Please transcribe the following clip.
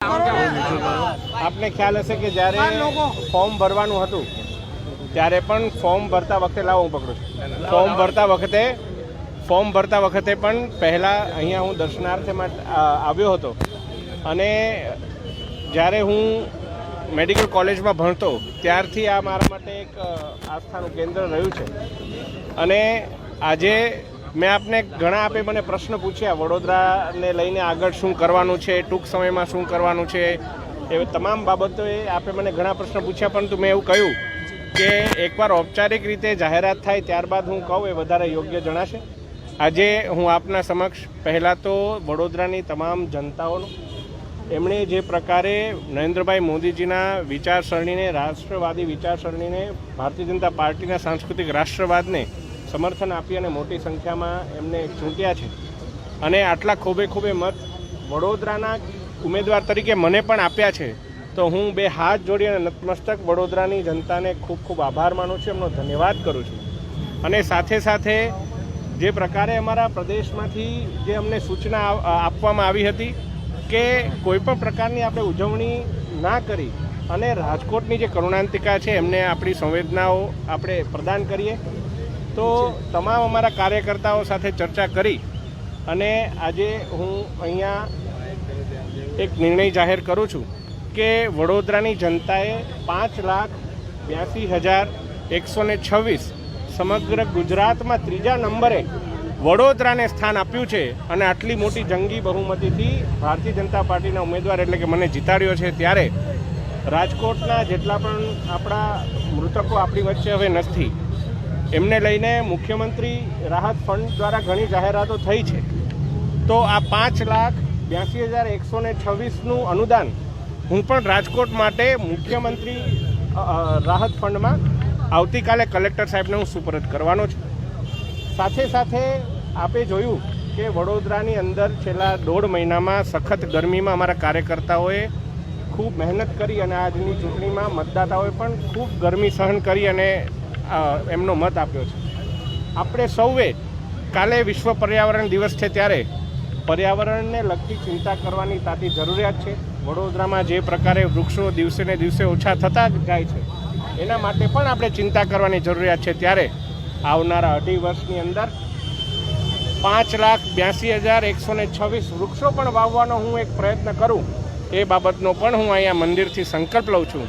આપને ખ્યાલ હશે કે જ્યારે ફોર્મ ભરવાનું હતું ત્યારે પણ ફોર્મ ભરતા વખતે લાવો હું પકડું છું ફોર્મ ભરતા વખતે પણ પહેલાં અહીંયા હું દર્શનાર્થે માટે આવ્યો હતો અને જ્યારે હું મેડિકલ કોલેજમાં ભણતો ત્યારથી આ મારા માટે એક આસ્થાનું કેન્દ્ર રહ્યું છે અને આજે મેં આપને ઘણા મને પ્રશ્ન પૂછ્યા વડોદરાને લઈને આગળ શું કરવાનું છે, ટૂંક સમયમાં શું કરવાનું છે, એ તમામ બાબતોએ આપે મને ઘણા પ્રશ્ન પૂછ્યા, પરંતુ મેં એવું કહ્યું કે એકવાર ઔપચારિક રીતે જાહેરાત થાય ત્યારબાદ હું કહું એ વધારે યોગ્ય જણાશે. આજે હું આપના સમક્ષ પહેલાં તો વડોદરાની તમામ જનતાઓનો એમણે જે પ્રકારે નરેન્દ્રભાઈ મોદીજીના વિચારસરણીને, રાષ્ટ્રવાદી વિચારસરણીને, ભારતીય જનતા પાર્ટીના સાંસ્કૃતિક રાષ્ટ્રવાદને સમર્થન આપી અને મોટી સંખ્યામાં એમને ચૂંટ્યા છે અને આટલા ખોબે મત વડોદરાના ઉમેદવાર તરીકે મને પણ આપ્યા છે, તો હું બે હાથ જોડી અને નતમસ્તક વડોદરાની જનતાને ખૂબ આભાર માનું છું, એમનો ધન્યવાદ કરું છું. અને સાથે જે પ્રકારે અમારા પ્રદેશમાંથી જે અમને સૂચના આપવામાં આવી હતી કે કોઈપણ પ્રકારની આપણે ઉજવણી ના કરી અને રાજકોટની જે કરુણાંતિકા છે એમને આપણી સંવેદનાઓ આપણે પ્રદાન કરીએ, તો તમામ અમારા કાર્યકર્તાઓ સાથે ચર્ચા કરી અને આજે હું અહીંયા એક નિર્ણય જાહેર કરું છું કે વડોદરાની જનતાએ 5,82,126 સમગ્ર ગુજરાતમાં ત્રીજા નંબરે વડોદરાને સ્થાન આપ્યું છે અને આટલી મોટી જંગી બહુમતીથી ભારતીય જનતા પાર્ટીના ઉમેદવાર એટલે કે મને જીતાડ્યો છે. ત્યારે રાજકોટના જેટલા પણ આપણા મૃતકો આપણી વચ્ચે હવે નથી, એમને લઈને મુખ્યમંત્રી રાહત ફંડ દ્વારા ઘણી જાહેરાતો થઈ છે, તો આ 5,82,126નું અનુદાન હું પણ રાજકોટ માટે મુખ્યમંત્રી રાહત ફંડમાં આવતીકાલે કલેક્ટર સાહેબને હું સુપરત કરવાનો છું. સાથે આપે જોયું કે વડોદરાની અંદર છેલ્લા 1.5 મહિનામાં સખત ગરમીમાં અમારા કાર્યકર્તાઓએ ખૂબ મહેનત કરી અને આજની ચૂંટણીમાં મતદાતાઓએ પણ ખૂબ ગરમી સહન કરી અને એમનો મત આપ્યો છે. આપણે સૌએ કાલે વિશ્વ પર્યાવરણ દિવસ છે ત્યારે પર્યાવરણને લગતી ચિંતા કરવાની તાતી જરૂરિયાત છે. વડોદરામાં જે પ્રકારે વૃક્ષો દિવસે ને દિવસે ઓછા થતા જાય છે એના માટે પણ આપણે ચિંતા કરવાની જરૂરિયાત છે. ત્યારે આવનારા 2.5 વર્ષની અંદર 5,82,126 વૃક્ષો પણ વાવવાનો હું એક પ્રયત્ન કરું, એ બાબતનો પણ હું અહીંયા મંદિરથી સંકલ્પ લઉં છું.